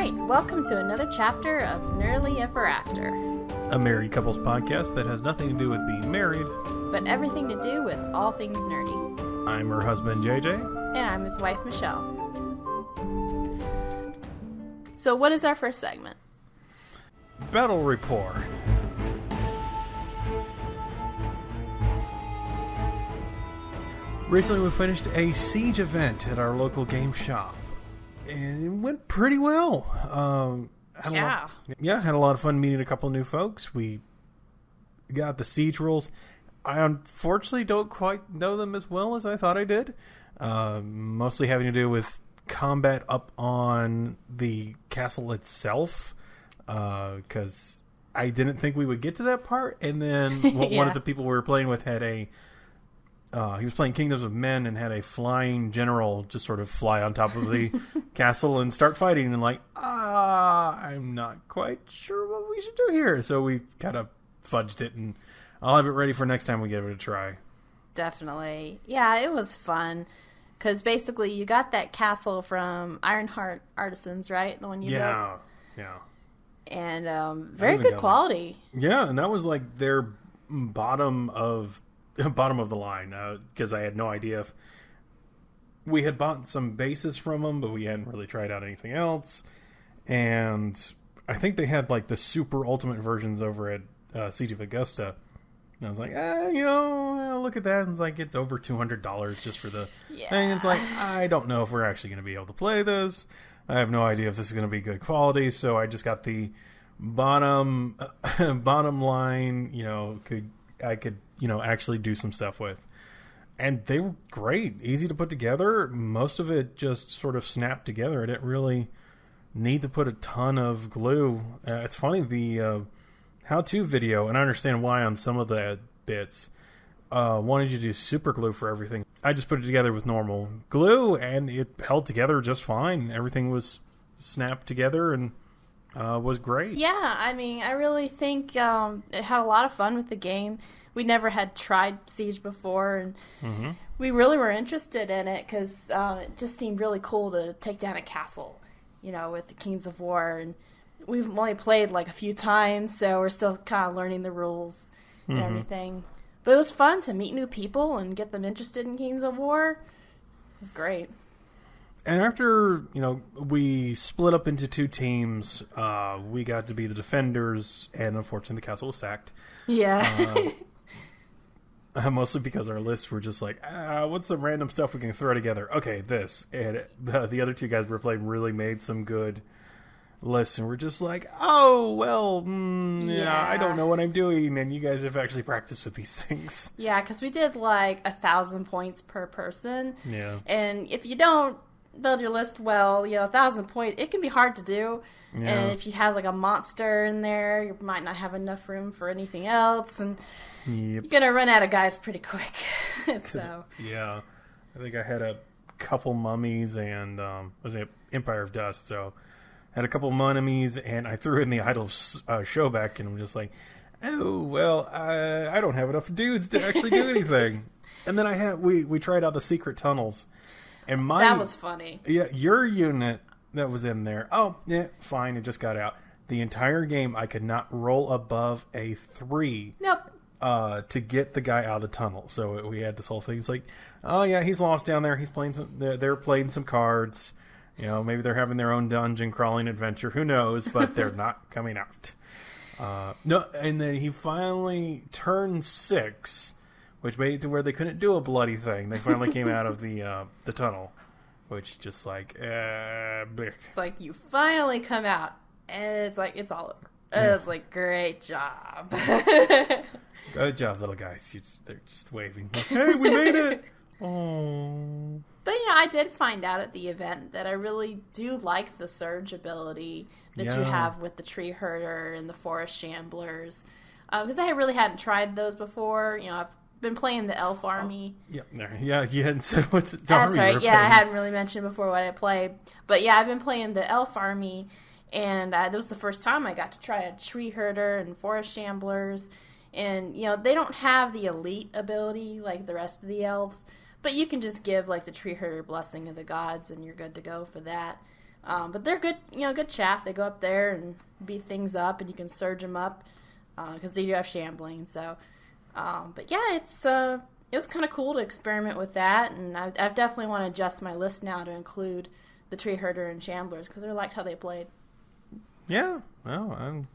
right, welcome to another chapter of Nerdily Ever After. A married couples podcast that has nothing to do with being married, but everything to do with all things nerdy. I'm her husband, JJ. And I'm his wife, Michelle. So what is our first segment? Battle Rapport. Recently we finished a Siege event at our local game shop. And it went pretty well. Had a lot of fun meeting a couple new folks. We got the Siege rules. I unfortunately don't quite know them as well as I thought I did. Mostly having to do with combat up on the castle itself. Because I didn't think we would get to that part. And then one of the people we were playing with had he was playing Kingdoms of Men and had a flying general just sort of fly on top of the castle and start fighting. And I'm not quite sure what we should do here. So we kind of fudged it, and I'll have it ready for next time we give it a try. Definitely. Yeah, it was fun. Because basically you got that castle from Ironheart Artisans, right? The one you built? Yeah. And very good quality. Yeah, and that was like their bottom of the line, because I had no idea if we had bought some bases from them, but we hadn't really tried out anything else. And I think they had like the super ultimate versions over at Siege of Augusta. And I was like, look at that. And it's like, it's over $200 just for the thing. It's like, I don't know if we're actually going to be able to play this. I have no idea if this is going to be good quality. So I just got the bottom line, I could actually do some stuff with. And they were great, easy to put together. Most of it just sort of snapped together. I didn't really need to put a ton of glue. It's funny, the how-to video, and I understand why on some of the bits, wanted you to do super glue for everything. I just put it together with normal glue, and it held together just fine. Everything was snapped together and was great. Yeah, I mean, I really think it had a lot of fun with the game. We never had tried Siege before, and we really were interested in it because it just seemed really cool to take down a castle, with the Kings of War. And we've only played like a few times, so we're still kind of learning the rules and everything. But it was fun to meet new people and get them interested in Kings of War. It was great. And after, we split up into two teams, we got to be the defenders, and unfortunately the castle was sacked. Yeah. Mostly because our lists were just like, what's some random stuff we can throw together? Okay, this. And the other two guys we were playing really made some good lists, and we're just like, I don't know what I'm doing, and you guys have actually practiced with these things. Yeah, because we did like 1,000 points per person. Yeah. And if you don't build your list well, 1,000 points, it can be hard to do. Yeah. And if you have like a monster in there, you might not have enough room for anything else, and you're gonna run out of guys pretty quick. So yeah, I think I had a couple mummies and was it Empire of Dust, so I had a couple mummies, and I threw in the Idol of Showback, and I'm just like, I don't have enough dudes to actually do anything. And then we tried out the secret tunnels. And that was funny. Yeah, your unit that was in there. Oh, yeah, fine. It just got out. The entire game, I could not roll above a 3. Nope. To get the guy out of the tunnel. So we had this whole thing. It's like, oh yeah, he's lost down there. He's playing they're playing some cards. Maybe they're having their own dungeon crawling adventure. Who knows? But they're not coming out. No, and then he finally turned 6. Which made it to where they couldn't do a bloody thing. They finally came out of the tunnel, which just like, it's like you finally come out, and it's like it's all over. Yeah. It's like, great job. Good job, little guys. They're just waving. Like, hey, we made it. Oh. But I did find out at the event that I really do like the surge ability that you have with the tree herder and the forest shamblers, because I really hadn't tried those before. I've been playing the elf army. Yeah, you hadn't said what's the That's right. Yeah, I hadn't really mentioned before what I played. But yeah, I've been playing the elf army, and that was the first time I got to try a tree herder and forest shamblers. And, they don't have the elite ability like the rest of the elves, but you can just give like the tree herder blessing of the gods, and you're good to go for that. But they're good, good chaff. They go up there and beat things up, and you can surge them up because they do have shambling. So, but yeah, it was kind of cool to experiment with that, and I definitely want to adjust my list now to include the Tree Herder and Shamblers because I liked how they played. Yeah, well, a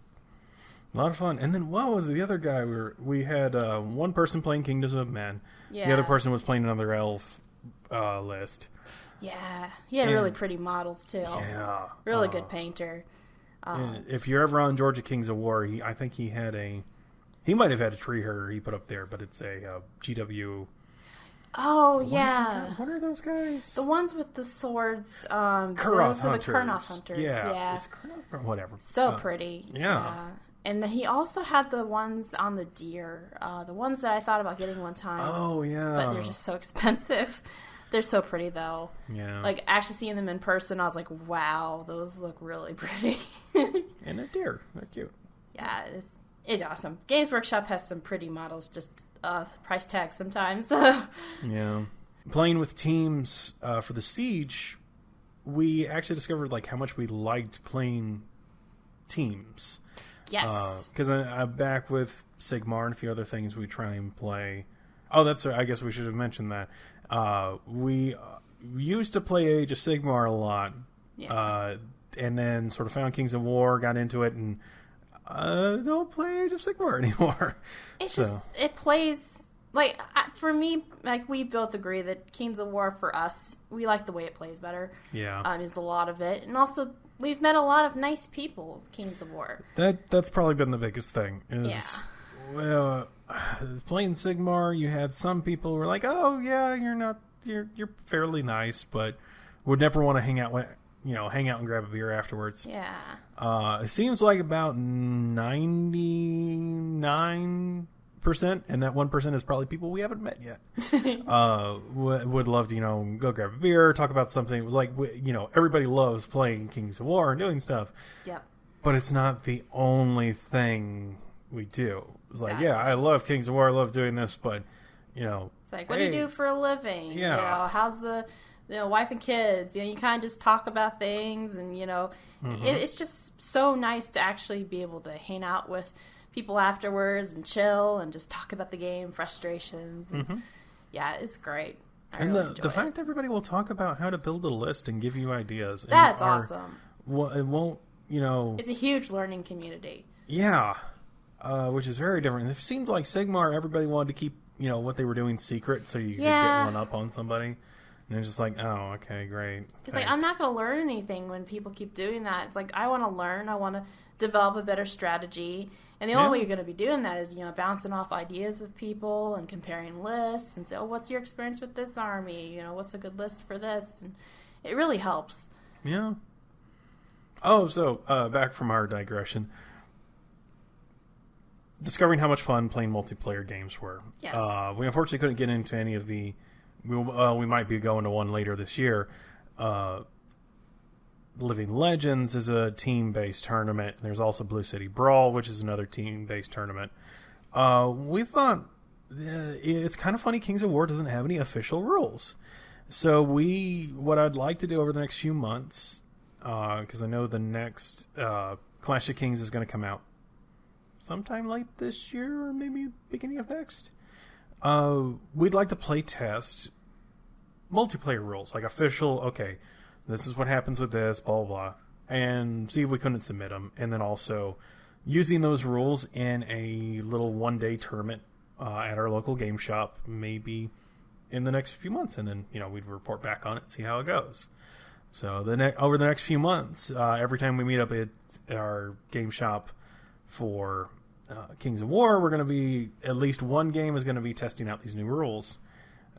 lot of fun. And then what was the other guy? We had one person playing Kingdoms of Men. Yeah. The other person was playing another elf list. Yeah, he had really pretty models too. Yeah, really good painter. If you're ever on Georgia Kings of War, I think he might have had a Tree Herder he put up there, but it's a GW. Oh, yeah. What are those guys? The ones with the swords. Kurnoth Hunters. The Kurnoth Hunters. Yeah. It's Kurnoth, whatever. So pretty. Yeah. And then he also had the ones on the deer. The ones that I thought about getting one time. Oh, yeah. But they're just so expensive. They're so pretty, though. Yeah. Like, actually seeing them in person, I was like, wow, those look really pretty. And they're deer. They're cute. Yeah, it's awesome. Games Workshop has some pretty models, just price tag sometimes. Yeah. Playing with teams for the Siege, we actually discovered how much we liked playing teams. Yes. Because I'm back with Sigmar and a few other things we try and play. Oh, I guess we should have mentioned that. We used to play Age of Sigmar a lot. Yeah. And then sort of found Kings of War, got into it, and don't play Age of Sigmar anymore. It plays, for me, we both agree that Kings of War, for us, we like the way it plays better. Yeah. Is a lot of it. And also, we've met a lot of nice people, Kings of War. That's probably been the biggest thing. Well, playing Sigmar, you had some people who were like, oh, yeah, you're fairly nice, but would never want to hang out and grab a beer afterwards. Yeah. It seems like about 99%, and that 1% is probably people we haven't met yet. Would love to, go grab a beer, talk about something. Everybody loves playing Kings of War and doing stuff. Yep. But it's not the only thing we do. It's exactly. I love Kings of War, I love doing this, but, It's like, what do you do for a living? Yeah. How's the... wife and kids, you kind of just talk about things, and, it's just so nice to actually be able to hang out with people afterwards and chill and just talk about the game, frustrations. And, yeah, it's great. And the fact everybody will talk about how to build a list and give you ideas. That's awesome. Well, it won't, It's a huge learning community. Yeah, which is very different. It seemed like Sigmar, everybody wanted to keep, what they were doing secret so you could get one up on somebody. And it's just like, oh, okay, great. Because I'm not going to learn anything when people keep doing that. It's like, I want to learn. I want to develop a better strategy. And the only way you're going to be doing that is, bouncing off ideas with people and comparing lists and say, oh, what's your experience with this army? What's a good list for this? And it really helps. Yeah. Oh, so back from our digression. Discovering how much fun playing multiplayer games were. Yes. We unfortunately couldn't get into any of the... we might be going to one later this year. Living Legends is a team-based tournament. There's also Blue City Brawl, which is another team-based tournament. We thought it's kind of funny Kings of War doesn't have any official rules. So what I'd like to do over the next few months, because I know the next Clash of Kings is going to come out sometime late this year or maybe beginning of next. We'd like to play test multiplayer rules, like official, okay, this is what happens with this, blah, blah, blah, and see if we couldn't submit them. And then also using those rules in a little one-day tournament at our local game shop, maybe in the next few months. And then, we'd report back on it and see how it goes. So over the next few months, every time we meet up at our game shop for Kings of War, we're going to be, at least one game is going to be testing out these new rules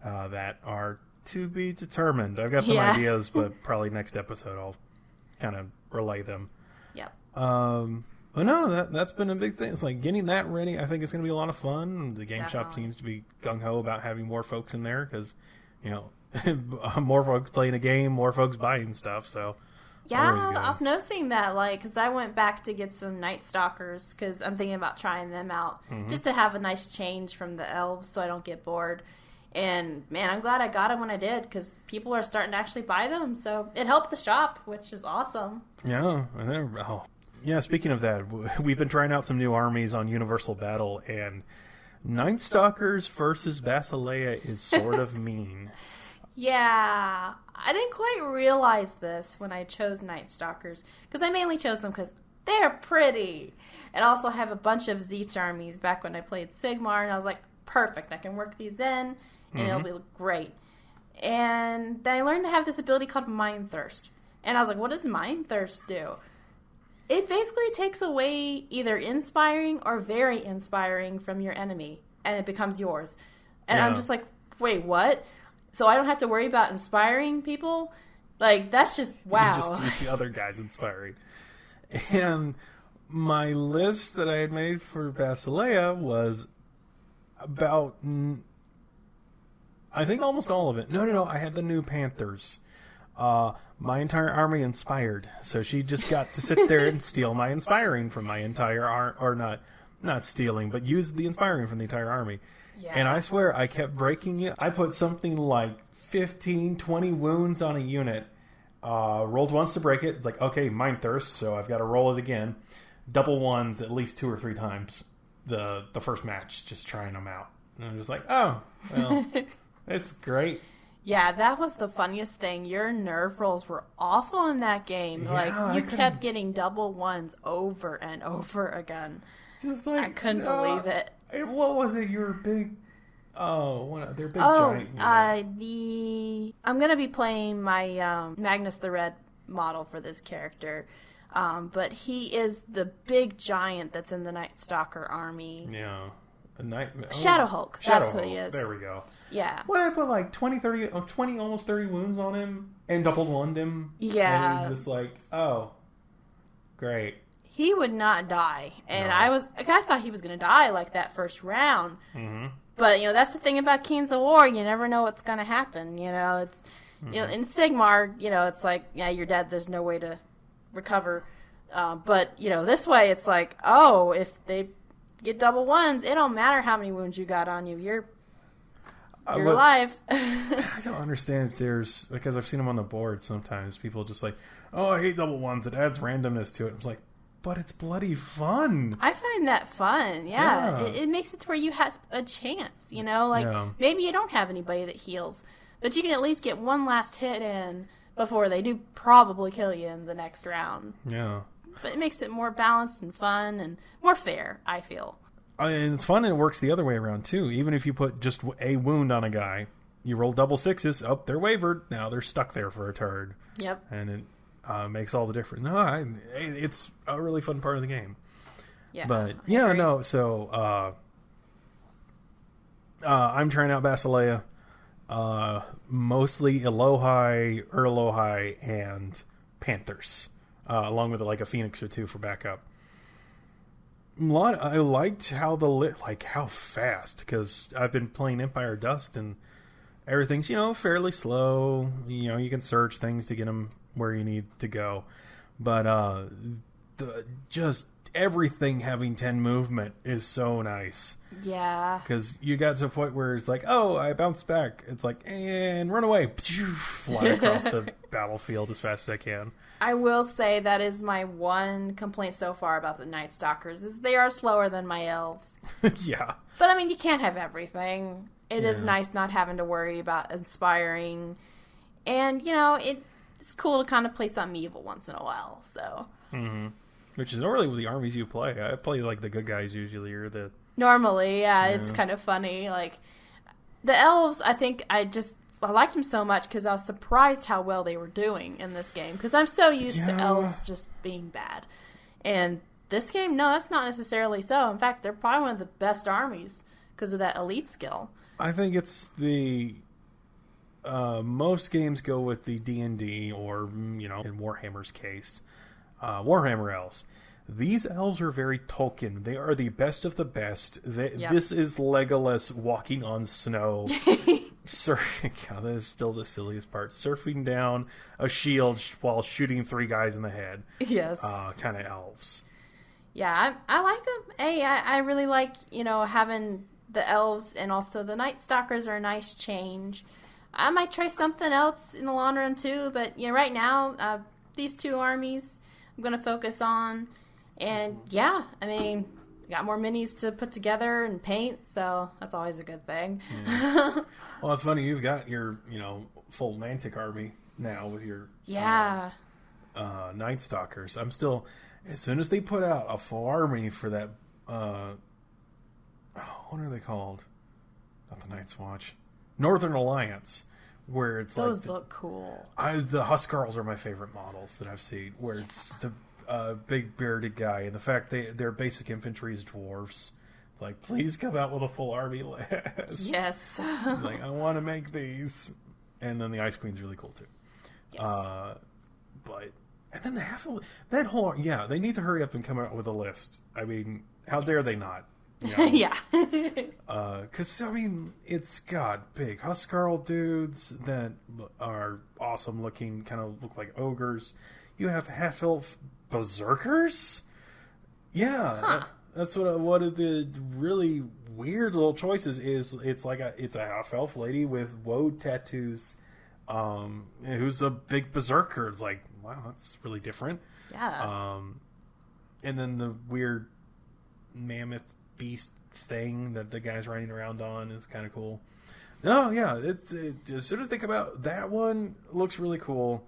that are to be determined. I've got some ideas, but probably next episode I'll kind of relay them. Yep. But no, that's been a big thing. It's like getting that ready. I think it's going to be a lot of fun. The game shop seems to be gung-ho about having more folks in there because, more folks playing a game, more folks buying stuff, so... Yeah, I was noticing that, because I went back to get some Night Stalkers, because I'm thinking about trying them out, just to have a nice change from the elves so I don't get bored. And, man, I'm glad I got them when I did, because people are starting to actually buy them. So it helped the shop, which is awesome. Yeah. Oh. Yeah, speaking of that, we've been trying out some new armies on Universal Battle, and Night Stalkers versus Basileia is sort of mean. Yeah. I didn't quite realize this when I chose Night Stalkers, because I mainly chose them because they're pretty. And also have a bunch of Zeech armies back when I played Sigmar, and I was like, perfect, I can work these in, and it'll be great. And then I learned to have this ability called Mind Thirst. And I was like, what does Mind Thirst do? It basically takes away either inspiring or very inspiring from your enemy, and it becomes yours. And I'm just like, wait, what? So I don't have to worry about inspiring people? Like, that's just, wow. You just use the other guys inspiring. And my list that I had made for Basileia was about, I think almost all of it. No, I had the new Panthers. My entire army inspired, so she just got to sit there and steal my inspiring from my entire or not stealing, but use the inspiring from the entire army. Yeah. And I swear I kept breaking it. I put something like 15, 20 wounds on a unit. Rolled once to break it. Like, okay, Mind Thirst, so I've got to roll it again. Double ones at least 2 or 3 times the first match, just trying them out. And I'm just like, oh, well, it's great. Yeah, that was the funniest thing. Your nerve rolls were awful in that game. Yeah, like, you kept getting double ones over and over again. Just like, I couldn't believe it. What was it? Your big... they're big giant. I'm going to be playing my Magnus the Red model for this character. But he is the big giant that's in the Night Stalker army. Yeah. Shadow Hulk. That's what he is. There we go. Yeah. What, I put like 20, almost 30 wounds on him and doubled one him. Yeah. And just like, oh, great. He would not die. And I thought he was going to die like that first round. Mm-hmm. But, that's the thing about Kings of War. You never know what's going to happen. It's, in Sigmar, it's like, yeah, you're dead. There's no way to recover. But, this way it's like, oh, if they get double ones, it don't matter how many wounds you got on you. You're alive. I don't understand if there's, because I've seen them on the board sometimes. People just like, oh, I hate double ones. It adds randomness to it. It's like, but it's bloody fun. I find that fun. Yeah. It makes it to where you have a chance, maybe you don't have anybody that heals, but you can at least get one last hit in before they do probably kill you in the next round. Yeah. But it makes it more balanced and fun and more fair, I feel. And it's fun, and it works the other way around, too. Even if you put just a wound on a guy, you roll double sixes, oh, they're wavered, now they're stuck there for a turn. Yep. And it makes all the difference. No, it's a really fun part of the game. Yeah. But, yeah, no, so I'm trying out Basileia. Mostly Elohai, Erlohai, and Panthers. Along with like a Phoenix or 2 for backup. I liked how how fast, because I've been playing Empire Dust and everything's fairly slow. You can search things to get them where you need to go, but just everything having 10 movement is so nice. Yeah, because you got to a point where it's like, oh, I bounce back. It's like, and run away, fly across the battlefield as fast as I can. I will say that is my one complaint so far about the Night Stalkers, is they are slower than my elves. Yeah. But, I mean, you can't have everything. It is nice not having to worry about inspiring. And, it's cool to kind of play something evil once in a while, so. Mm-hmm. Which is normally with the armies you play. I play, like, the good guys usually, or the... Normally, yeah, it's kind of funny. Like, the elves, I think I liked them so much because I was surprised how well they were doing in this game. Because I'm so used to elves just being bad. And this game, no, that's not necessarily so. In fact, they're probably one of the best armies because of that elite skill. I think it's the... most games go with the D&D or, in Warhammer's case, Warhammer elves. These elves are very Tolkien. They are the best of the best. This is Legolas walking on snow. God, that is still the silliest part. Surfing down a shield while shooting 3 guys in the head. Yes. Kind of elves. Yeah, I like them. Hey, I really like, having the elves and also the Night Stalkers are a nice change. I might try something else in the long run too, but right now, these 2 armies I'm going to focus on. And yeah, I mean, got more minis to put together and paint, so that's always a good thing. Yeah. Well, it's funny, you've got your, full Mantic army now with your Night Stalkers. I'm still, as soon as they put out a full army for that, what are they called? Not the Night's Watch. Northern Alliance, where it's those look cool. The Huskarls are my favorite models that I've seen, where it's the big bearded guy, and the fact their basic infantry is dwarves. Like, please come out with a full army list. Yes. Like, I want to make these. And then the Ice Queen's really cool too. Yes. And then that whole they need to hurry up and come out with a list. I mean, how dare they not? Yeah. Because, I mean, it's got big Huskarl dudes that are awesome looking, kind of look like ogres. You have half-elf berserkers? Yeah. Huh. That's one of the really weird little choices is. It's a half-elf lady with woad tattoos who's a big berserker. It's like, wow, that's really different. Yeah. And then the weird mammoth beast thing that the guy's riding around on is kind of cool. No, yeah, as soon as they come out, that one looks really cool.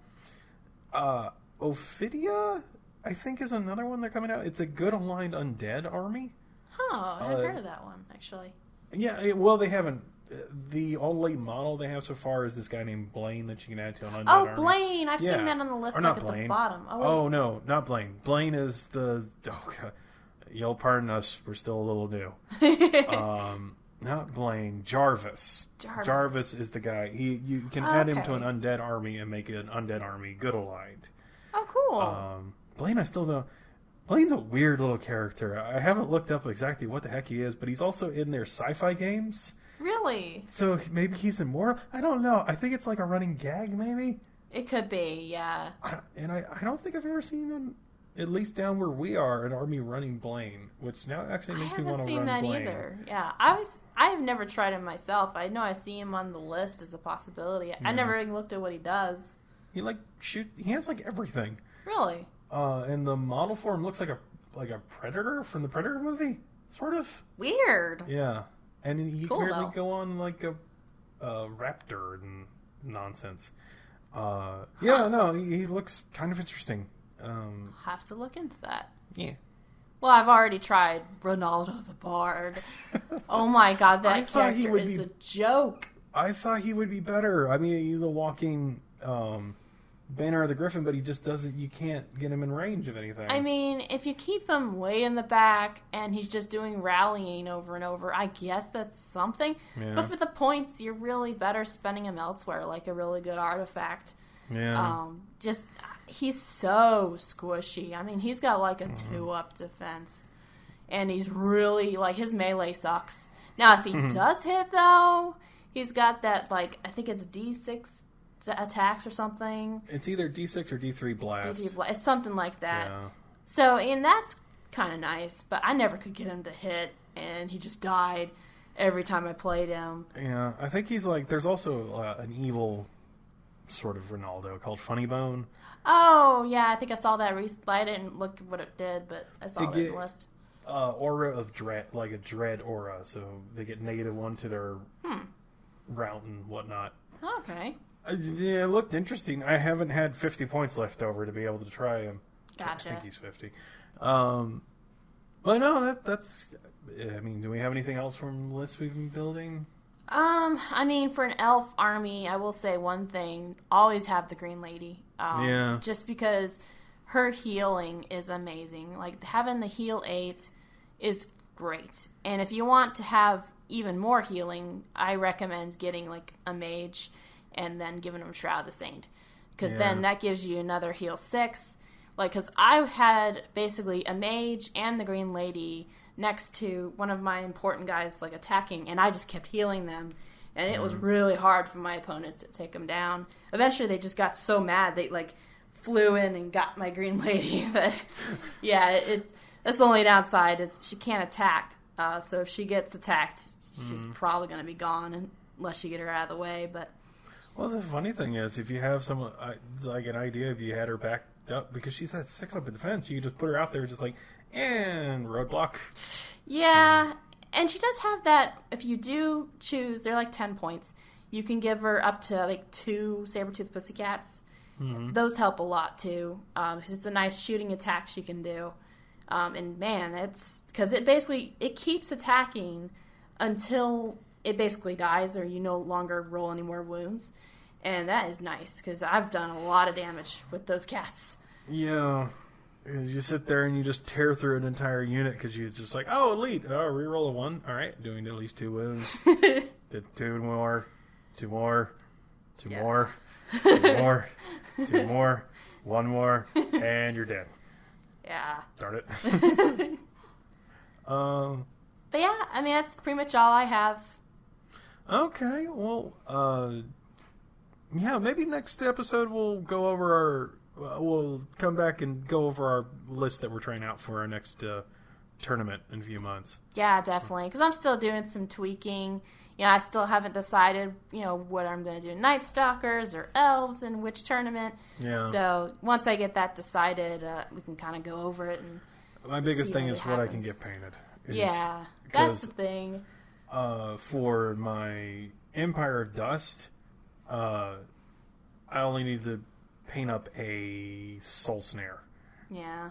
Ophidia, I think, is another one they're coming out. It's a good aligned undead army. Huh, I haven't heard of that one, actually. Yeah, well, they haven't. The only model they have so far is this guy named Blaine that you can add to an undead army. Oh, Blaine! I've seen that on the list, at the bottom. Oh, no, not Blaine. Blaine is the... Oh, God. You'll pardon us, we're still a little new. Not Blaine, Jarvis. Jarvis is the guy. You can add him to an undead army and make it an undead army good aligned. Oh, cool. Blaine, I still don't... Blaine's a weird little character. I haven't looked up exactly what the heck he is, but he's also in their sci-fi games. Really? So maybe he's in more... I don't know. I think it's like a running gag, maybe? It could be, yeah. I don't think I've ever seen him... At least down where we are, an army running Blaine, which now actually makes me want to run Blaine. I haven't seen that either. Yeah, I've never tried him myself. I know I see him on the list as a possibility. Yeah. I never even looked at what he does. He has everything. Really? And the model for him looks like a predator from the Predator movie, sort of. Weird. Yeah, and he can really go on like a raptor and nonsense. He looks kind of interesting. Have to look into that. Yeah. Well, I've already tried Ronaldo the Bard. Oh my god, that character is a joke. I thought he would be better. I mean, he's a walking Banner of the Griffin, but he just doesn't... You can't get him in range of anything. I mean, if you keep him way in the back and he's just doing rallying over and over, I guess that's something. Yeah. But for the points, you're really better spending him elsewhere, like a really good artifact. Yeah. He's so squishy. I mean, he's got like a 2-up defense. And he's really, his melee sucks. Now, if he does hit, though, he's got that, I think it's D6 attacks or something. It's either D6 or D3 blast. It's something like that. Yeah. So, and that's kind of nice. But I never could get him to hit. And he just died every time I played him. Yeah, I think he's there's also an evil sort of Ronaldo called Funny Bone. Oh, yeah, I think I saw that recently. I didn't look at what it did, but I saw it in the list. Aura of dread, like a dread aura, so they get -1 to their route and whatnot. Okay. Yeah, it looked interesting. I haven't had 50 points left over to be able to try him. Gotcha. I think he's 50. But no, that's... I mean, do we have anything else from the list we've been building? I mean, for an elf army, I will say one thing. Always have the Green Lady. Yeah. Just because her healing is amazing. Having the heal 8 is great. And if you want to have even more healing, I recommend getting, a mage and then giving them Shroud of the Saint. Because then that gives you another heal 6. Because I had basically a mage and the Green Lady next to one of my important guys attacking, and I just kept healing them, and it was really hard for my opponent to take them down. Eventually they just got so mad they flew in and got my Green Lady. But yeah, that's the only downside is she can't attack, so if she gets attacked she's probably going to be gone unless you get her out of the way. But well, the funny thing is, if you have someone like an idea, if you had her backed up because she's at 6 up in defense, you just put her out there, just like and roadblock. Yeah, and she does have that. If you do choose, they're like 10 points. You can give her up to like 2 saber-toothed pussycats. Mm-hmm. Those help a lot too. It's a nice shooting attack she can do. And man, it's because it keeps attacking until it basically dies or you no longer roll any more wounds. And that is nice because I've done a lot of damage with those cats. Yeah. You sit there and you just tear through an entire unit because you're just like, oh, elite. Oh, reroll a 1. All right, doing at least 2 wounds. Did 2 more. 2 more. 2 more. 2 more. 2 more. 1 more. And you're dead. Yeah. Darn it. But yeah, I mean, that's pretty much all I have. Okay, well, yeah, maybe next episode we'll go over we'll come back and go over our list that we're trying out for our next tournament in a few months. Yeah, definitely, because I'm still doing some tweaking. You know, I still haven't decided, what I'm going to do, Night Stalkers or Elves in which tournament. Yeah. So once I get that decided, we can kind of go over it. And my biggest thing is what I can get painted. Yeah, that's the thing. For my Empire of Dust, I only need to paint up a Soul Snare. Yeah.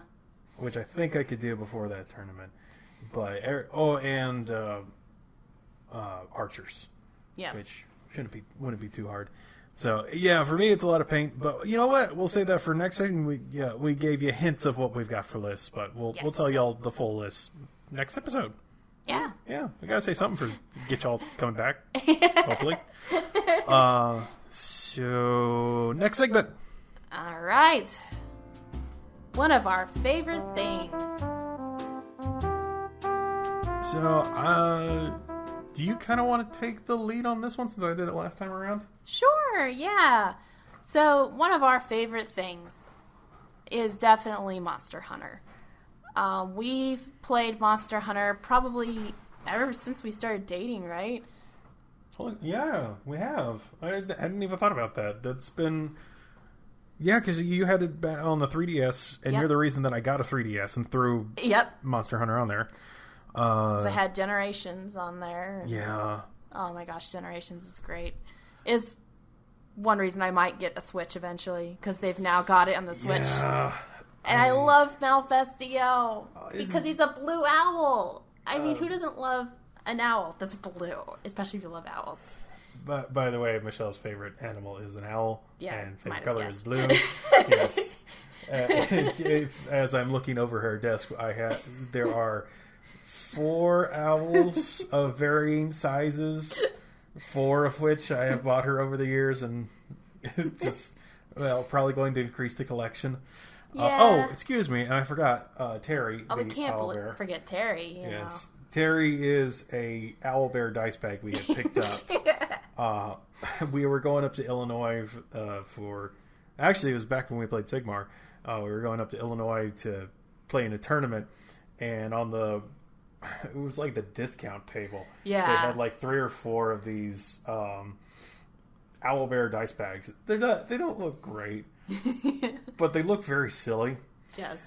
Which I think I could do before that tournament. But archers. Yeah. Which wouldn't be too hard. So yeah, for me it's a lot of paint. But you know what? We'll save that for next segment. We gave you hints of what we've got for lists, but we'll tell y'all the full list next episode. Yeah. Yeah. We gotta say something for get y'all coming back. Hopefully. So next segment. All right. One of our favorite things. So, do you kind of want to take the lead on this one since I did it last time around? Sure, yeah. So, one of our favorite things is definitely Monster Hunter. We've played Monster Hunter probably ever since we started dating, right? Well, yeah, we have. I hadn't even thought about that. That's been... Yeah, because you had it on the 3DS, and you're the reason that I got a 3DS and threw Monster Hunter on there. Because I had Generations on there. Yeah. Oh my gosh, Generations is great. Is one reason I might get a Switch eventually, because they've now got it on the Switch. Yeah. And I love Malfestio, because he's a blue owl. I mean, who doesn't love an owl that's blue, especially if you love owls? But by the way, Michelle's favorite animal is an owl, and favorite color is blue. Yes. As I'm looking over her desk, there are 4 owls of varying sizes, 4 of which I have bought her over the years, and just probably going to increase the collection. Yeah. Excuse me, and I forgot Terry. Oh, we can't forget Terry. Yes. Terry is a owlbear dice bag we had picked up. We were going up to Illinois for... Actually, it was back when we played Sigmar. We were going up to Illinois to play in a tournament, and on the... It was like the discount table. Yeah. They had like 3 or 4 of these owlbear dice bags. They don't look great, but they look very silly. Yes.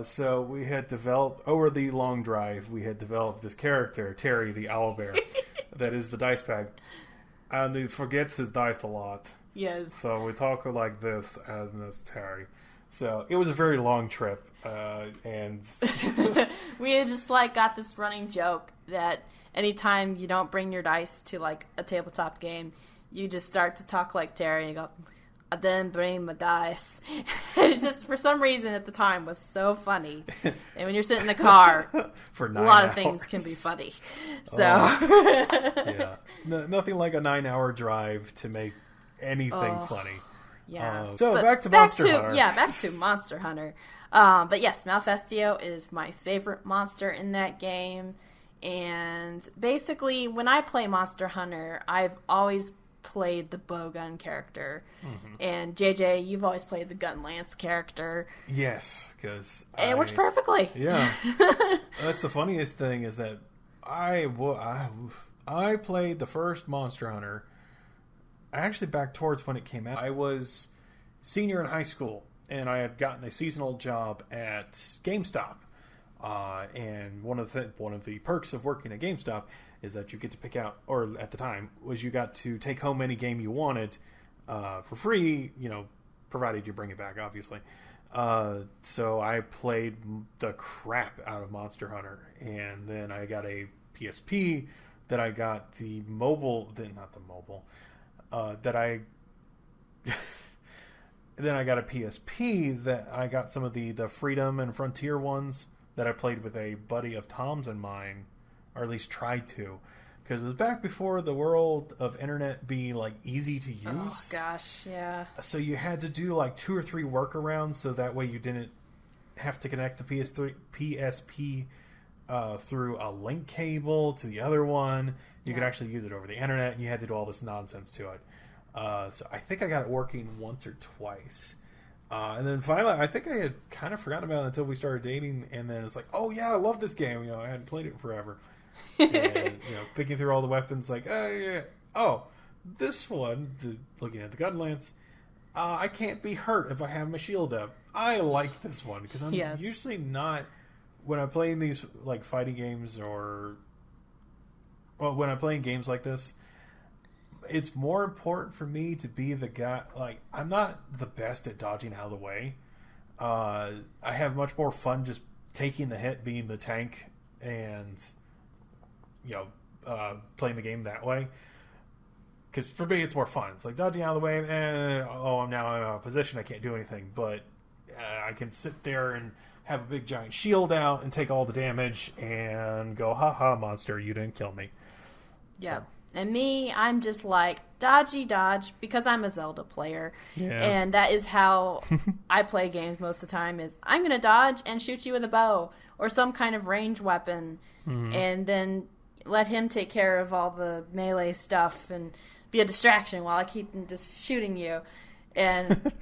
So we had developed, over the long drive, we had developed this character, Terry the owlbear, that is the dice bag. And he forgets his dice a lot. Yes. So we talk like this, and this Terry. So it was a very long trip, and... We had just, got this running joke that anytime you don't bring your dice to, a tabletop game, you just start to talk like Terry, and you go... I didn't bring my dice. It just, for some reason at the time, was so funny. And when you're sitting in the car, for 9 a lot hours. of things can be funny. So, yeah, nothing like a 9-hour drive to make anything funny. Yeah. So back to Monster Hunter. Yeah, back to Monster Hunter. But yes, Malfestio is my favorite monster in that game. And basically, when I play Monster Hunter, I've always played the bowgun character, and JJ, you've always played the gun lance character. Yes, because it works perfectly. Yeah, that's the funniest thing is that I played the first Monster Hunter actually back towards when it came out. I was senior in high school, and I had gotten a seasonal job at GameStop. And one of the perks of working at GameStop is that you get to pick out, or at the time, was you got to take home any game you wanted for free, provided you bring it back, obviously. So I played the crap out of Monster Hunter, and then I got a PSP. That I got the mobile, not the mobile. Then I got a PSP that I got some of the Freedom and Frontier ones that I played with a buddy of Tom's and mine, or at least tried to, because it was back before the world of internet being like easy to use. Oh gosh, yeah. So you had to do like 2 or 3 workarounds, so that way you didn't have to connect the PSP through a link cable to the other one. You could actually use it over the internet, and you had to do all this nonsense to it. So I think I got it working once or twice. And then finally, I think I had kind of forgotten about it until we started dating, and then it's like, oh yeah, I love this game. I hadn't played it in forever. And, picking through all the weapons, like, this one, looking at the gun lance, I can't be hurt if I have my shield up. I like this one, because I'm usually not, when I'm playing these like fighting games when I'm playing games like this, it's more important for me to be the guy. Like, I'm not the best at dodging out of the way. I have much more fun just taking the hit, being the tank, and playing the game that way. Because for me, it's more fun. It's like dodging out of the way. I'm now in a position I can't do anything, but I can sit there and have a big giant shield out and take all the damage and go, haha, monster, you didn't kill me. Yeah. So. And me, I'm just like, dodge, because I'm a Zelda player. Yeah. And that is how I play games most of the time, is I'm going to dodge and shoot you with a bow or some kind of range weapon, and then let him take care of all the melee stuff and be a distraction while I keep just shooting you. And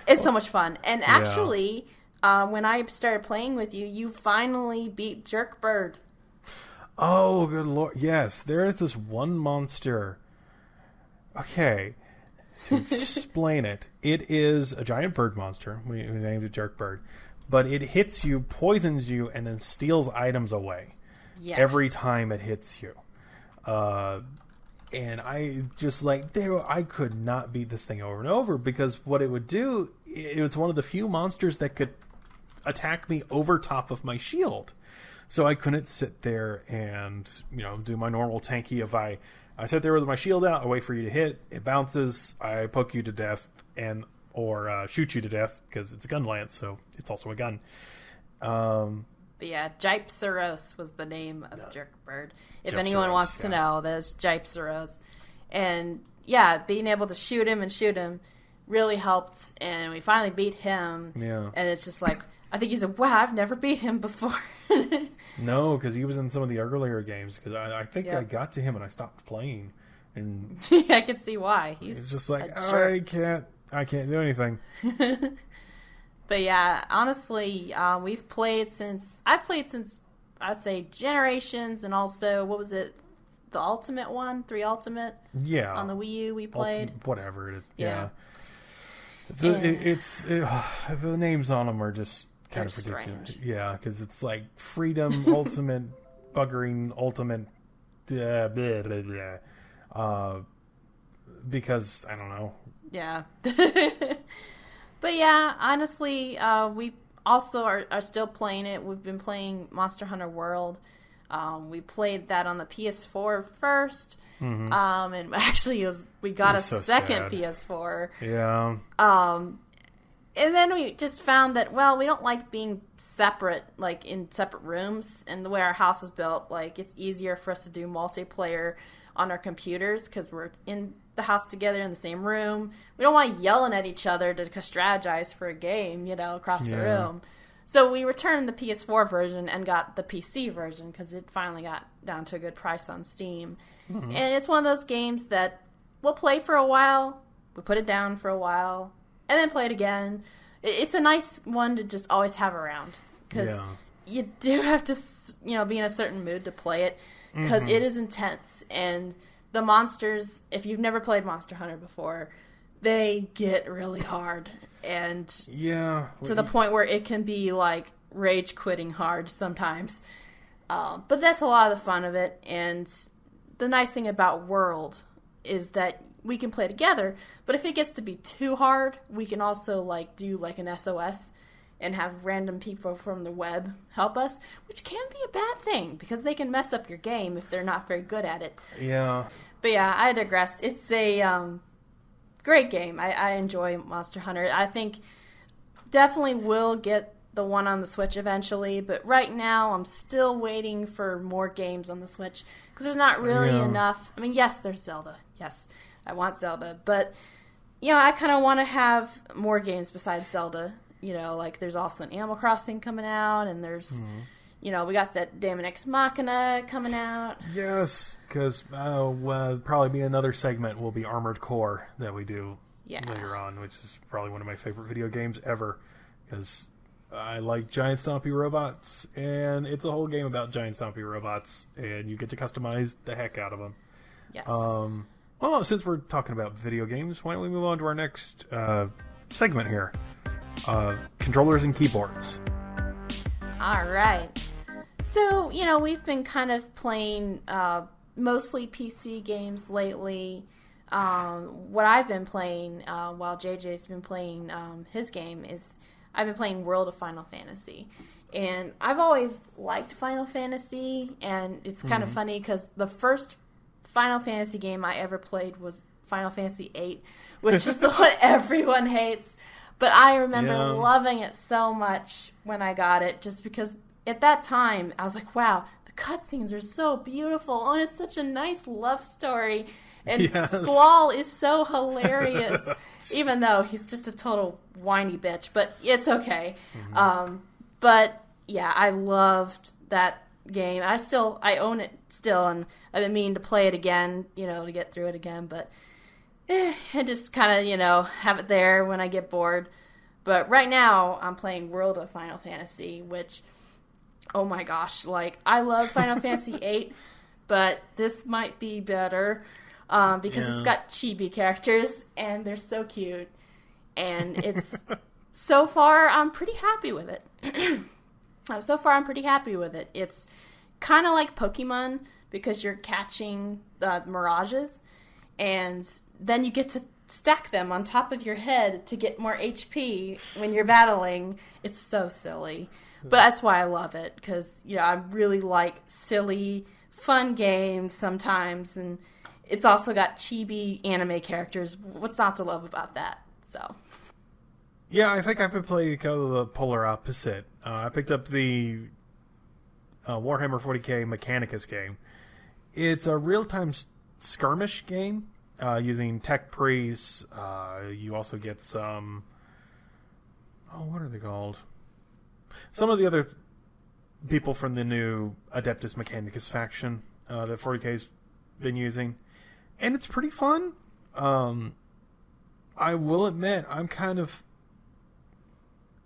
it's so much fun. And actually, when I started playing with you, you finally beat Jerkbird. Oh, good lord. Yes, there is this one monster. Okay, to explain it, it is a giant bird monster. We named it Jerkbird. But it hits you, poisons you, and then steals items away. Yeah. Every time it hits you. And I just I could not beat this thing over and over, because what it would do, it was one of the few monsters that could attack me over top of my shield. So I couldn't sit there and, do my normal tanky. If I sit there with my shield out, I wait for you to hit, it bounces, I poke you to death, or shoot you to death, because it's a gun lance, so it's also a gun. But yeah, Gypsaros was the name of Jerkbird. If anyone wants to know, that's Gypsaros. And yeah, being able to shoot him really helped, and we finally beat him. Yeah. And it's just like, I think he said, wow, I've never beat him before. No, because he was in some of the earlier games, because I think I got to him and I stopped playing. And I can see why. He's just like, I can't do anything. But yeah, honestly, I've played since, I'd say, Generations, and also, what was it, the Ultimate one? 3 Ultimate? Yeah. On the Wii U we played? Whatever. Yeah. The names on them are just kind of ridiculous. Strange. Yeah, because it's like Freedom, Ultimate, Buggering, Ultimate, blah, blah, blah, blah. Because, I don't know. Yeah. But yeah, honestly, we also are still playing it. We've been playing Monster Hunter World. We played that on the PS4 first. Mm-hmm. And actually we got a second PS4. Yeah. And then we just found that, we don't like being separate, like in separate rooms. And the way our house was built, it's easier for us to do multiplayer on our computers, because we're in the house together in the same room. We don't want yelling at each other to strategize for a game, across the room. So we returned the PS4 version and got the PC version, because it finally got down to a good price on Steam. Mm-hmm. And it's one of those games that we'll play for a while, we put it down for a while, and then play it again. It's a nice one to just always have around, because you do have to, be in a certain mood to play it. because it is intense. And the monsters, if you've never played Monster Hunter before, they get really hard. And to the point where it can be like rage quitting hard sometimes. But that's a lot of the fun of it. And the nice thing about World is that we can play together, but if it gets to be too hard, we can also like do like an SOS and have random people from the web help us, which can be a bad thing because they can mess up your game if they're not very good at it. Yeah. But yeah, I digress. It's a great game. I enjoy Monster Hunter. I think definitely will get the one on the Switch eventually, but right now I'm still waiting for more games on the Switch because there's not really enough. I mean, yes, there's Zelda. Yes, I want Zelda, but you know, I kind of want to have more games besides Zelda. You know, like there's also an Animal Crossing coming out, and there's, you know, we got that Daemon X Machina coming out. Yes, because probably be another segment will be Armored Core that we do later on, which is probably one of my favorite video games ever, because I like giant stompy robots, and it's a whole game about giant stompy robots, and you get to customize the heck out of them. Yes. Well, since we're talking about video games, why don't we move on to our next segment here? Controllers and keyboards. All right. So, you know, we've been kind of playing mostly PC games lately. What I've been playing while JJ's been playing his game is I've been playing World of Final Fantasy. And I've always liked Final Fantasy, and it's kind of funny because the first Final Fantasy game I ever played was Final Fantasy VIII, which is the one everyone hates. But I remember loving it so much when I got it, just because at that time I was like, wow, the cutscenes are so beautiful, and it's such a nice love story. And Squall is so hilarious, even though he's just a total whiny bitch, but it's okay. But yeah, I loved that game. I own it still, and I've been meaning to play it again, you know, to get through it again, but I just kind of, you know, have it there when I get bored. But right now, I'm playing World of Final Fantasy, which, oh my gosh, like, I love Final Fantasy VIII, but this might be better because it's got chibi characters, and they're so cute. And it's, so far, I'm pretty happy with it. It's kind of like Pokemon because you're catching mirages, and then you get to stack them on top of your head to get more HP when you're battling. It's so silly. But that's why I love it, because, you know, I really like silly, fun games sometimes, and it's also got chibi anime characters. What's not to love about that? So. Yeah, I think I've been playing kind of the polar opposite. I picked up the Warhammer 40k Mechanicus game. It's a real-time skirmish game using tech priests. You also get some... Oh, what are they called? Some of the other people from the new Adeptus Mechanicus faction that 40k's been using. And it's pretty fun. I will admit, I'm kind of...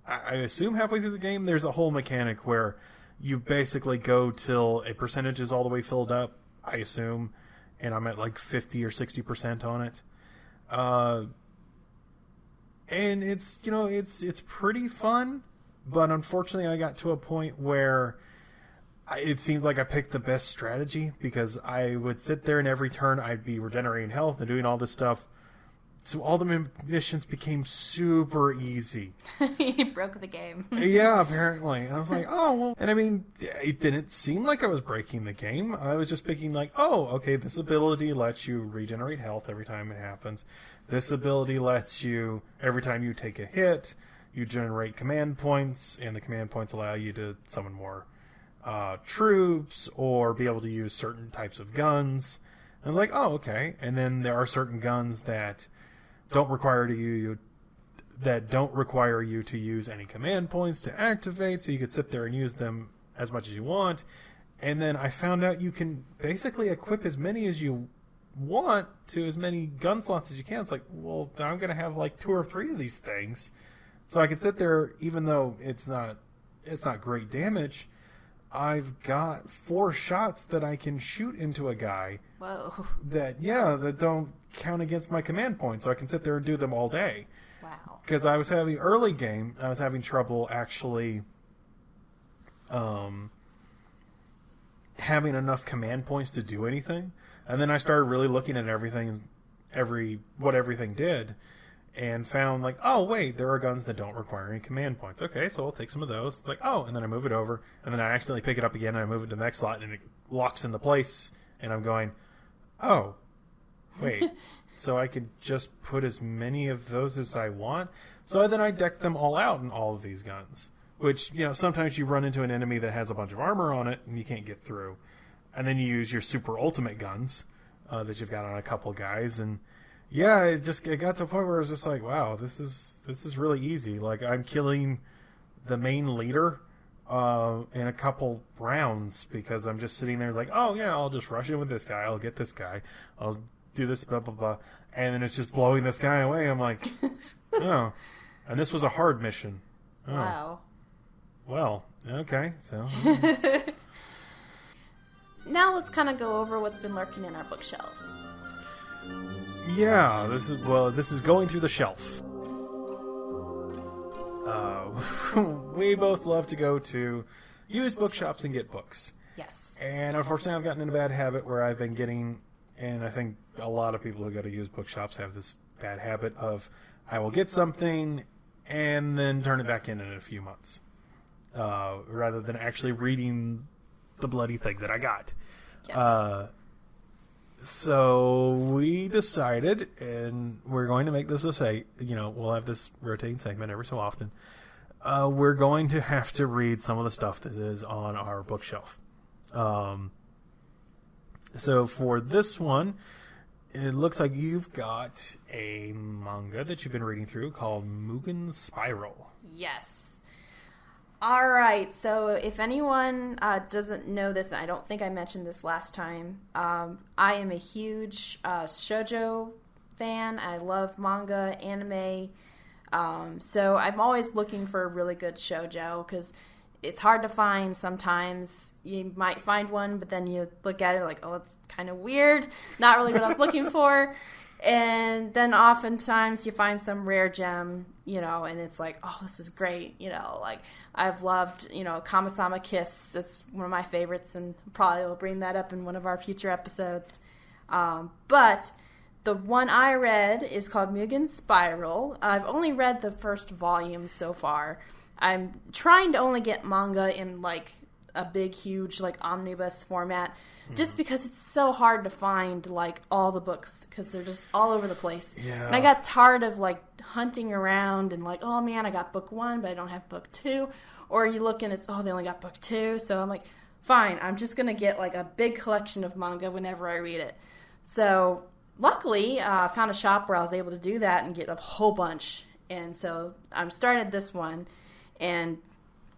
I assume halfway through the game, there's a whole mechanic where you basically go till a percentage is all the way filled up, I assume, and I'm at like 50 or 60% on it. And it's, you know, it's pretty fun, but unfortunately I got to a point where it seemed like I picked the best strategy, because I would sit there and every turn I'd be regenerating health and doing all this stuff. So all the missions became super easy. He broke the game. Yeah, apparently. And I was like, oh, well. And I mean, it didn't seem like I was breaking the game. I was just picking like, oh, okay, this ability lets you regenerate health every time it happens. This ability lets you, every time you take a hit, you generate command points, and the command points allow you to summon more troops or be able to use certain types of guns. And I was like, oh, okay. And then there are certain guns that don't require you to use any command points to activate, so you could sit there and use them as much as you want. And then I found out you can basically equip as many as you want to as many gun slots as you can. It's like, well, then I'm going to have like 2 or 3 of these things, so I could sit there, even though it's not great damage. I've got 4 shots that I can shoot into a guy. Whoa. That don't count against my command points, so I can sit there and do them all day. Wow. Because I was having trouble actually having enough command points to do anything. And then I started really looking at what everything did, and found like, oh wait, there are guns that don't require any command points. Okay, so I'll take some of those. It's like, oh, and then I move it over, and then I accidentally pick it up again, and I move it to the next slot, and it locks into place, and I'm going, oh, wait, so I could just put as many of those as I want? So then I decked them all out in all of these guns, which, sometimes you run into an enemy that has a bunch of armor on it, and you can't get through. And then you use your super ultimate guns that you've got on a couple guys, and yeah, it got to a point where it was just like, wow, this is really easy. Like, I'm killing the main leader in a couple rounds because I'm just sitting there like, oh yeah, I'll just rush in with this guy, I'll get this guy, I'll do this, blah blah blah, and then it's just blowing this guy away. I'm like, oh, and this was a hard mission. Oh. Wow. Well, okay, so. Now let's kind of go over what's been lurking in our bookshelves. Yeah, this is going through the shelf. We both love to go to used bookshops and get books. Yes. And unfortunately, I've gotten in a bad habit where I've been getting, and I think a lot of people who go to used bookshops have this bad habit of, I will get something and then turn it back in a few months, rather than actually reading the bloody thing that I got. Yes. So we decided, and we're going to make this we'll have this rotating segment every so often. We're going to have to read some of the stuff that is on our bookshelf. So for this one, it looks like you've got a manga that you've been reading through called Mugen Spiral. Yes. All right, so if anyone doesn't know this, and I don't think I mentioned this last time, I am a huge shoujo fan. I love manga, anime, so I'm always looking for a really good shoujo because it's hard to find sometimes. You might find one, but then you look at it like, oh, it's kind of weird, not really what I was looking for. And then oftentimes you find some rare gem, and it's like, oh, this is great. Like I've loved, Kama-sama Kiss. That's one of my favorites, and probably will bring that up in one of our future episodes. But the one I read is called Mugen Spiral. I've only read the first volume so far. I'm trying to only get manga in like a big, huge, like omnibus format, just because it's so hard to find like all the books because they're just all over the place. Yeah. And I got tired of like hunting around and like, oh man, I got book 1, but I don't have book 2. Or you look and it's, oh, they only got book 2. So I'm like, fine, I'm just going to get like a big collection of manga whenever I read it. So luckily, I found a shop where I was able to do that and get a whole bunch. And so I'm started this one, and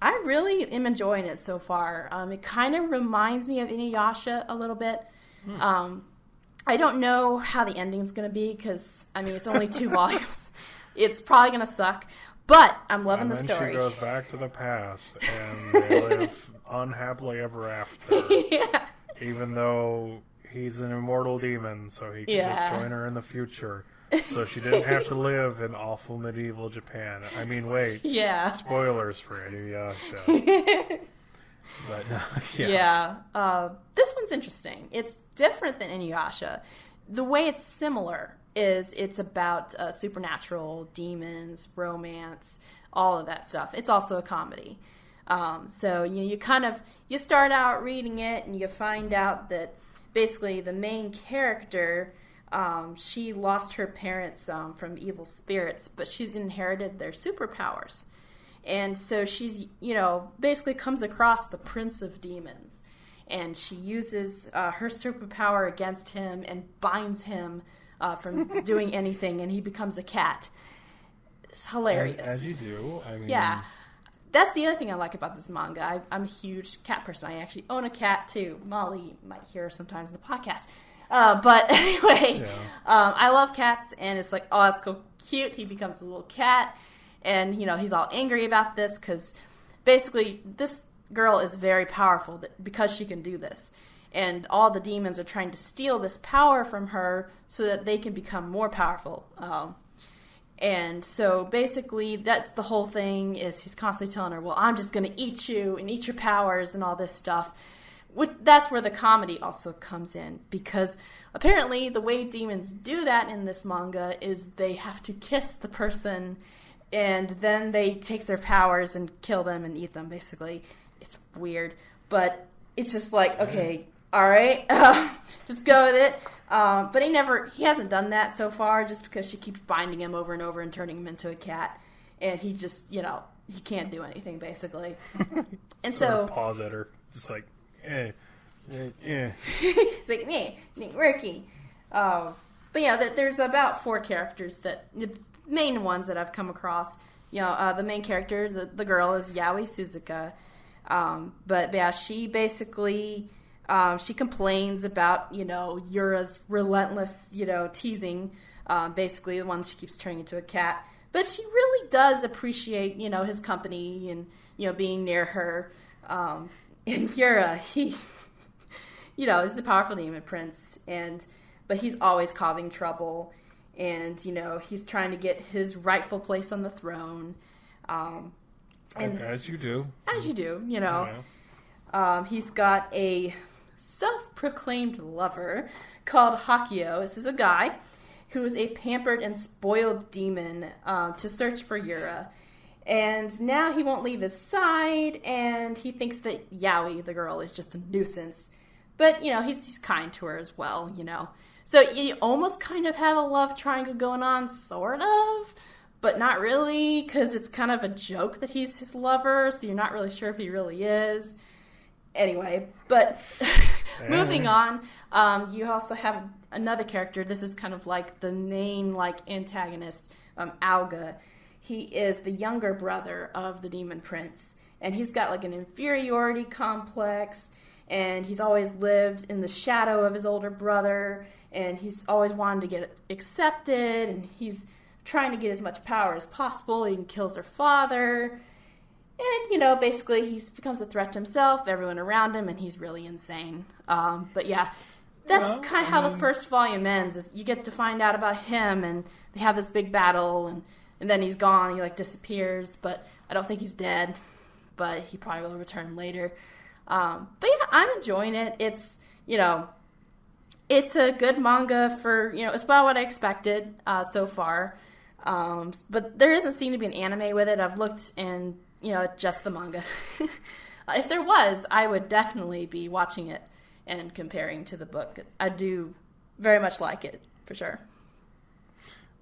I really am enjoying it so far. It kind of reminds me of Inuyasha a little bit. I don't know how the ending's going to be because, it's only 2 volumes. It's probably going to suck, but I'm loving the story. And then she goes back to the past, and they live unhappily ever after. Yeah. Even though he's an immortal demon, so he can just join her in the future. So she didn't have to live in awful medieval Japan. Wait. Yeah. Spoilers for Inuyasha. But no, yeah. This one's interesting. It's different than Inuyasha. The way it's similar is it's about supernatural, demons, romance, all of that stuff. It's also a comedy. So you start out reading it and you find out that basically the main character, she lost her parents from evil spirits, but she's inherited their superpowers. And so she's, basically comes across the Prince of Demons. And she uses her superpower against him and binds him from doing anything, and he becomes a cat. It's hilarious. As you do. Yeah. That's the other thing I like about this manga. I'm a huge cat person. I actually own a cat, too. Molly might hear sometimes in the podcast. But anyway, I love cats, and it's like, oh, that's cute. He becomes a little cat, and, he's all angry about this because basically this girl is very powerful because she can do this. And all the demons are trying to steal this power from her so that they can become more powerful. And so basically that's the whole thing, is he's constantly telling her, well, I'm just going to eat you and eat your powers and all this stuff. That's where the comedy also comes in, because apparently the way demons do that in this manga is they have to kiss the person and then they take their powers and kill them and eat them, basically. It's weird, but it's just like, okay, all right, just go with it. But he hasn't done that so far, just because she keeps binding him over and over and turning him into a cat. And he just, he can't do anything, basically. And sort of paws at her, just like, It's like, it ain't working. But there's about 4 characters, the main ones that I've come across. The main character, the girl, is Yaoi Suzuka. But yeah, she basically, she complains about, Yura's relentless, teasing, basically the one she keeps turning into a cat. But she really does appreciate, his company and, being near her. And Yura, he, is the powerful demon prince, but he's always causing trouble. And, he's trying to get his rightful place on the throne. And as you do. As you do, He's got a self-proclaimed lover called Hakio. This is a guy who is a pampered and spoiled demon to search for Yura. And now he won't leave his side, and he thinks that Yaoi, the girl, is just a nuisance. But, he's kind to her as well, So you almost kind of have a love triangle going on, sort of, but not really, because it's kind of a joke that he's his lover, so you're not really sure if he really is. Anyway, but moving on, you also have another character. This is kind of like the main antagonist, Auga. He is the younger brother of the demon prince, and he's got an inferiority complex, and he's always lived in the shadow of his older brother, and he's always wanted to get accepted, and he's trying to get as much power as possible. He kills their father, and, basically he becomes a threat to himself, everyone around him, and he's really insane. But yeah, that's kind of how the first volume ends, is you get to find out about him, and they have this big battle, and then he's gone, he disappears, but I don't think he's dead, but he probably will return later. But yeah, I'm enjoying it. It's, it's a good manga for, it's about what I expected so far. But there doesn't seem to be an anime with it. I've looked and, just the manga. If there was, I would definitely be watching it and comparing to the book. I do very much like it, for sure.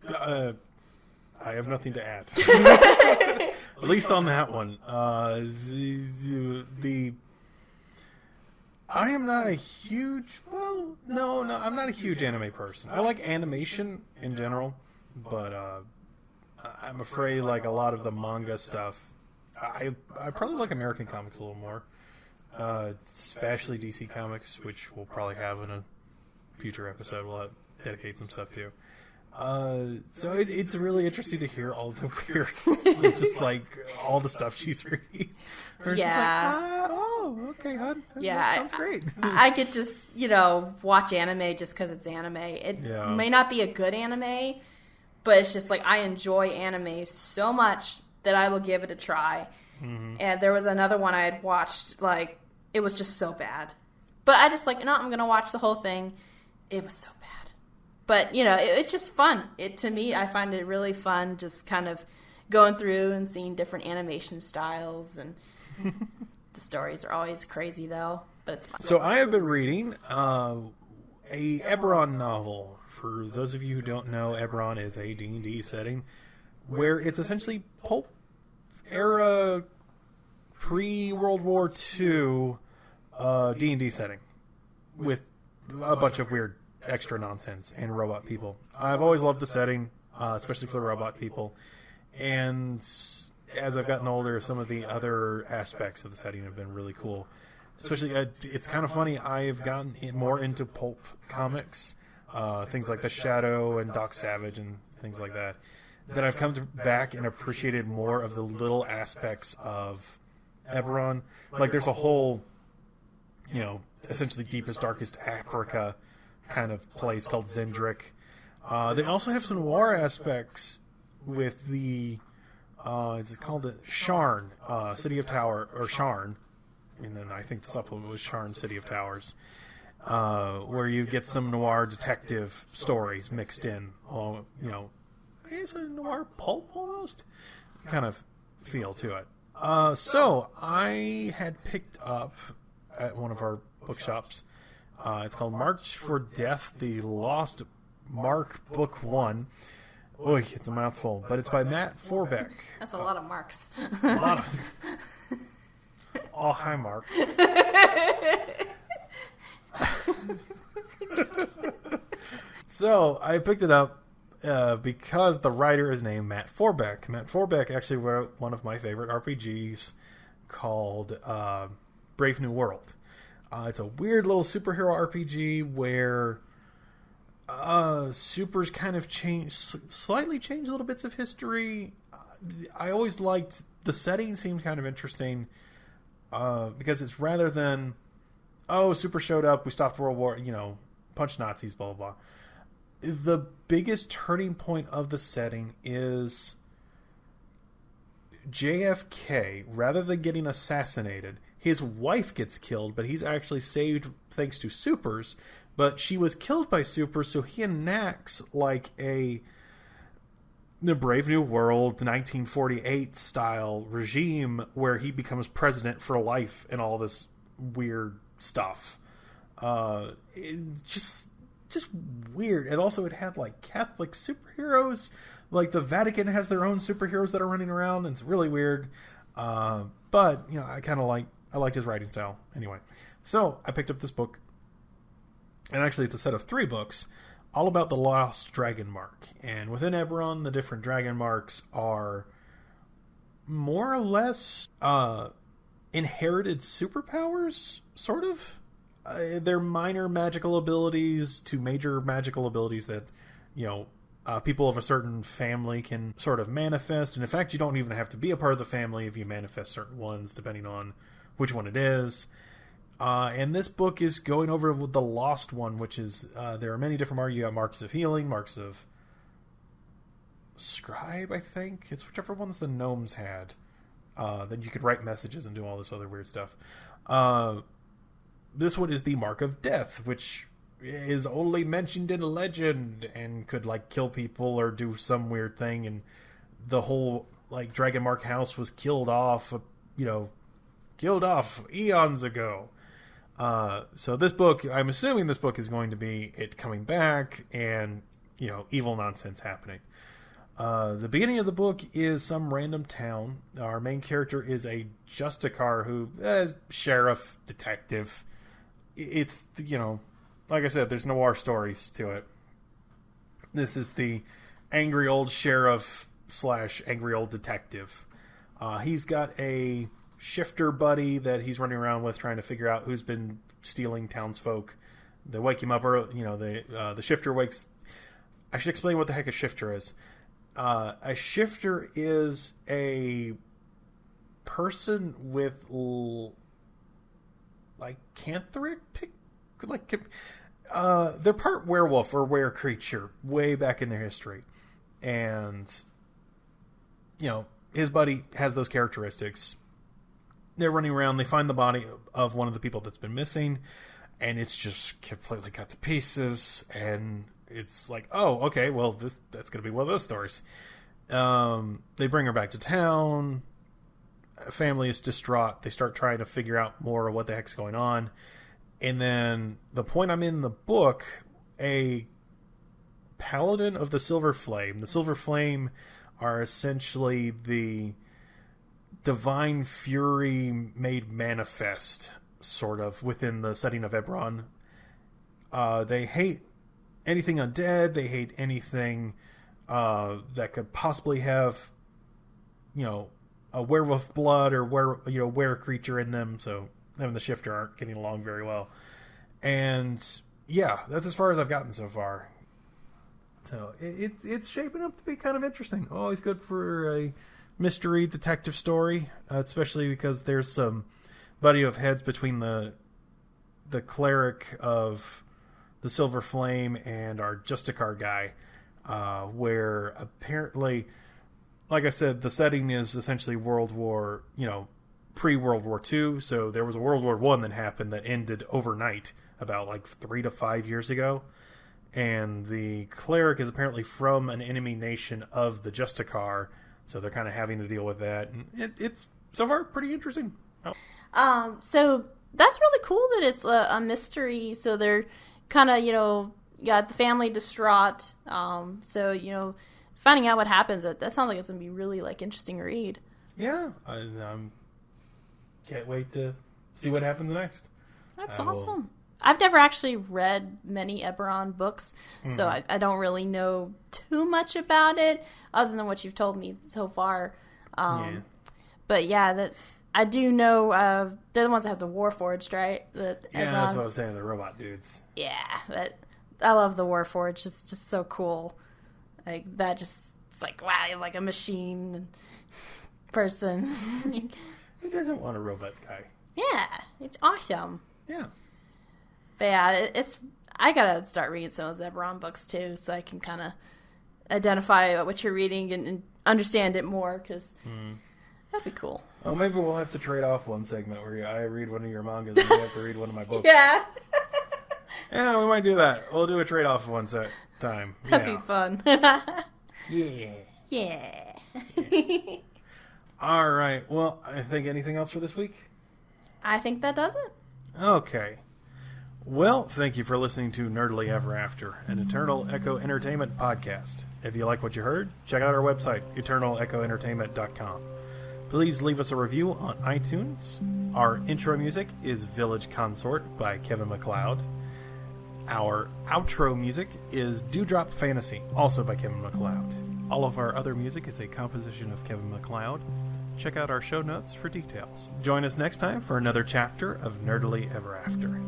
I have nothing to add. At least on that one. I am not a huge... Well, no, I'm not a huge anime person. I like animation in general, but I'm afraid a lot of the manga stuff... I probably like American comics a little more, especially DC Comics, which we'll probably have in a future episode. We'll dedicate some stuff to. So it's really interesting to hear all the weird, just all the stuff she's reading. Yeah. Okay, hon. That sounds great. I could just, watch anime just because it's anime. It may not be a good anime, but it's just I enjoy anime so much that I will give it a try. Mm-hmm. And there was another one I had watched, it was just so bad. But I just I'm going to watch the whole thing. It was so bad. But, it's just fun. To me, I find it really fun just kind of going through and seeing different animation styles. And the stories are always crazy, though. But it's fun. So I have been reading a Eberron novel. For those of you who don't know, Eberron is a D&D setting where it's essentially pulp era, pre-World War II D&D setting with a bunch of weird extra nonsense and robot people. I've always loved the setting, especially for the robot people. And as I've gotten older, some of the other aspects of the setting have been really cool. Especially, it's kind of funny, I've gotten more into pulp comics, things like The Shadow and Doc Savage and things like that I've come back and appreciated more of the little aspects of Eberron. Like, there's a whole, essentially deepest, darkest Africa kind of place called Zendrick. They also have some noir aspects with the, is it called the Sharn, City of Tower, or Sharn, and then I think the supplement was Sharn, City of Towers, where you get some noir detective stories mixed in, it's a noir pulp almost kind of feel to it. So I had picked up at one of our bookshops, it's called March for Death, the Lost Mark Book 1. Oy, it's a mouthful, but it's by Matt Forbeck. That's a lot of marks. A lot of... Oh, hi, Mark. So I picked it up because the writer is named Matt Forbeck. Matt Forbeck actually wrote one of my favorite RPGs called Brave New World. It's a weird little superhero RPG where supers kind of slightly change little bits of history. I always liked the setting; seemed kind of interesting because it's rather than super showed up, we stopped World War, punched Nazis, blah blah blah. The biggest turning point of the setting is JFK, rather than getting assassinated, his wife gets killed, but he's actually saved thanks to supers. But she was killed by supers, so he enacts like the Brave New World 1948 style regime where he becomes president for life and all this weird stuff. Just weird. And also it had like Catholic superheroes. Like the Vatican has their own superheroes that are running around, and it's really weird. But I liked his writing style anyway. So I picked up this book. And actually, it's a set of 3 books all about the Lost Dragon Mark. And within Eberron, the different dragon marks are more or less inherited superpowers, sort of. They're minor magical abilities to major magical abilities that, people of a certain family can sort of manifest. And in fact, you don't even have to be a part of the family if you manifest certain ones, depending on which one it is. And this book is going over with the Lost one, which is, there are many different marks. You got marks of healing, marks of scribe, I think. It's whichever ones the gnomes had. Then you could write messages and do all this other weird stuff. This one is the Mark of Death, which is only mentioned in legend and could, kill people or do some weird thing. And the whole, Dragon Mark house was killed off eons ago. So this book, I'm assuming this book is going to be it coming back and, evil nonsense happening. The beginning of the book is some random town. Our main character is a Justicar who is sheriff, detective. It's, like I said, there's noir stories to it. This is the angry old sheriff / angry old detective. He's got a shifter buddy that he's running around with trying to figure out who's been stealing townsfolk. They wake him up early, the shifter wakes... I should explain what the heck a shifter is. A shifter is a person with lycanthric they're part werewolf or were creature way back in their history, and his buddy has those characteristics. They're running around. They find the body of one of the people that's been missing, and it's just completely cut to pieces. And it's like, oh, okay, well, that's going to be one of those stories. They bring her back to town. Family is distraught. They start trying to figure out more of what the heck's going on. And then the point I'm in the book, a paladin of the Silver Flame. The Silver Flame are essentially the divine fury made manifest, sort of, within the setting of Eberron. They hate anything undead. They hate anything that could possibly have, a werewolf blood or were creature in them. So them and the shifter aren't getting along very well. And yeah, that's as far as I've gotten so far. So it's shaping up to be kind of interesting. Always good for a mystery detective story, especially because there's some butting of heads between the cleric of the Silver Flame and our Justicar guy, where apparently, like I said, the setting is essentially World War, pre-World War II, so there was a World War I that happened that ended overnight about like 3 to 5 years ago, and the cleric is apparently from an enemy nation of the Justicar, so they're kind of having to deal with that, and it's so far pretty interesting. So that's really cool that it's a mystery, so they're kind of, got the family distraught, so, finding out what happens, that sounds like it's going to be really, interesting read. Yeah, I can't wait to see what happens next. That's awesome. I've never actually read many Eberron books, so I don't really know too much about it, other than what you've told me so far. But yeah, that I do know they're the ones that have the Warforged, right? That's what I was saying, the robot dudes. Yeah, I love the Warforged. It's just so cool. That just, it's wow, you're like a machine person. Who doesn't want a robot guy? Yeah, it's awesome. Yeah. But yeah, I gotta start reading some of those Eberron books too, so I can kind of identify what you're reading and understand it more, because that'd be cool. Well, maybe we'll have to trade off one segment where I read one of your mangas and you have to read one of my books. Yeah. Yeah, we might do that. We'll do a trade-off one time. That'd be fun. Yeah. Yeah. All right. Well, I think anything else for this week? I think that does it. Okay. Well, thank you for listening to Nerdily Ever After, an Eternal Echo Entertainment podcast. If you like what you heard, check out our website, eternalechoentertainment.com. Please leave us a review on iTunes. Our intro music is Village Consort by Kevin MacLeod. Our outro music is Dewdrop Fantasy, also by Kevin MacLeod. All of our other music is a composition of Kevin MacLeod. Check out our show notes for details. Join us next time for another chapter of Nerdily Ever After.